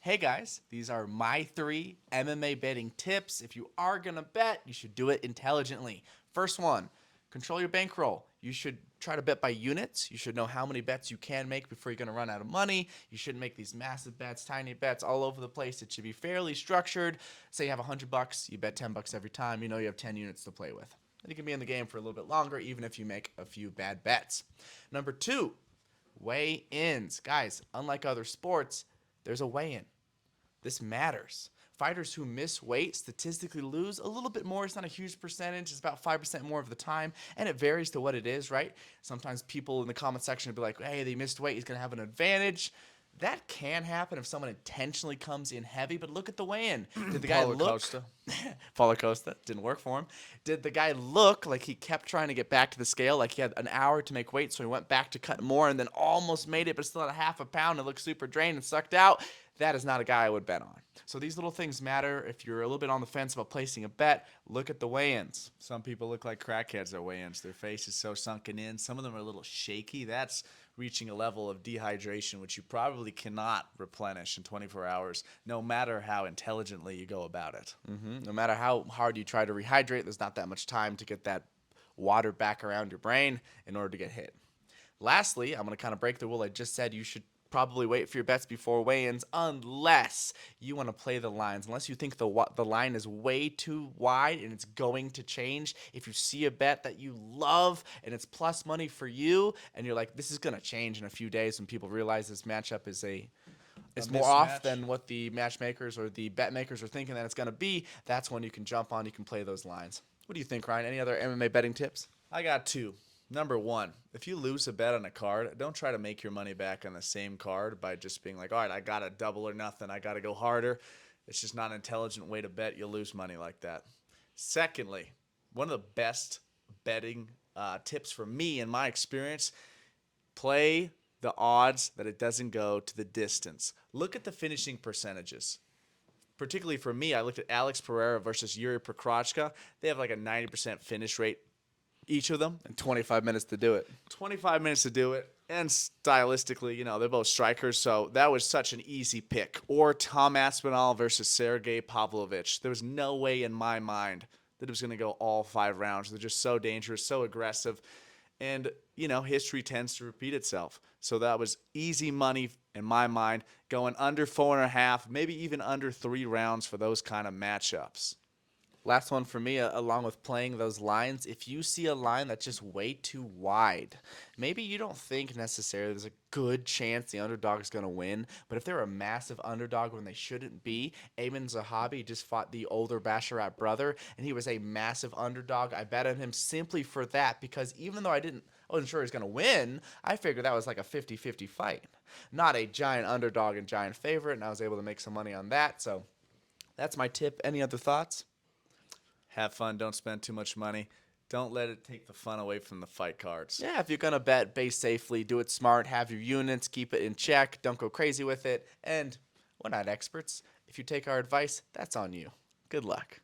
Hey guys, these are my 3 MMA betting tips. If you are going to bet, you should do it intelligently. First one, control your bankroll. You should try to bet by units. You should know how many bets you can make before you're going to run out of money. You shouldn't make these massive bets, tiny bets all over the place. It should be fairly structured. Say you have $100, you bet $10 every time. You know you have 10 units to play with. And you can be in the game for a little bit longer even if you make a few bad bets. Number 2, weigh-ins. Guys, unlike other sports, there's a weigh-in. This matters. Fighters who miss weight statistically lose a little bit more. It's not a huge percentage. It's about 5% more of the time, and it varies to what it is, right? Sometimes people in the comment section will be like, hey, they missed weight. He's going to have an advantage. That can happen if someone intentionally comes in heavy, but look at the weigh-in. Did the guy Paulo look... Costa. Paulo Costa. Didn't work for him. Did the guy look like he kept trying to get back to the scale, like he had an hour to make weight, so he went back to cut more and then almost made it, but still had a half a pound and looked super drained and sucked out? That is not a guy I would bet on. So these little things matter. If you're a little bit on the fence about placing a bet, look at the weigh-ins. Some people look like crackheads at weigh-ins. Their face is so sunken in. Some of them are a little shaky. That's reaching a level of dehydration which you probably cannot replenish in 24 hours, no matter how intelligently you go about it. No matter how hard you try to rehydrate, there's not that much time to get that water back around your brain in order to get hit. Lastly, I'm going to kind of break the rule I just said. You should probably wait for your bets before weigh-ins unless you want to play the lines, unless you think the line is way too wide and it's going to change. If you see a bet that you love and it's plus money for you and you're like, this is going to change in a few days when people realize this matchup is it's more off mismatch. than what the matchmakers or the bet makers are thinking that it's going to be, that's when you can jump on, you can play those lines. What do you think, Ryan? Any other MMA betting tips? I got 2. Number 1, if you lose a bet on a card, don't try to make your money back on the same card by just being like, all right, I got to double or nothing. I got to go harder. It's just not an intelligent way to bet. You'll lose money like that. Secondly, one of the best betting tips for me in my experience, play the odds that it doesn't go to the distance. Look at the finishing percentages. Particularly for me, I looked at Alex Pereira versus Yuri Prochazka. They have like a 90% finish rate, each of them. And 25 minutes to do it. 25 minutes to do it. And stylistically, they're both strikers, so that was such an easy pick. Or Tom Aspinall versus Sergey Pavlovich. There was no way in my mind that it was going to go all 5 rounds. They're just so dangerous, so aggressive. And, history tends to repeat itself. So that was easy money in my mind, going under 4.5, maybe even under 3 rounds for those kind of matchups. Last one for me, along with playing those lines, if you see a line that's just way too wide, maybe you don't think necessarily there's a good chance the underdog is going to win, but if they're a massive underdog when they shouldn't be, Ayman Zahabi just fought the older Basharat brother, and he was a massive underdog. I bet on him simply for that, because even though I wasn't sure he was going to win, I figured that was like a 50-50 fight. Not a giant underdog and giant favorite, and I was able to make some money on that, so that's my tip. Any other thoughts? Have fun. Don't spend too much money. Don't let it take the fun away from the fight cards. Yeah, if you're going to bet, base safely, do it smart, have your units, keep it in check, don't go crazy with it, and we're not experts. If you take our advice, that's on you. Good luck.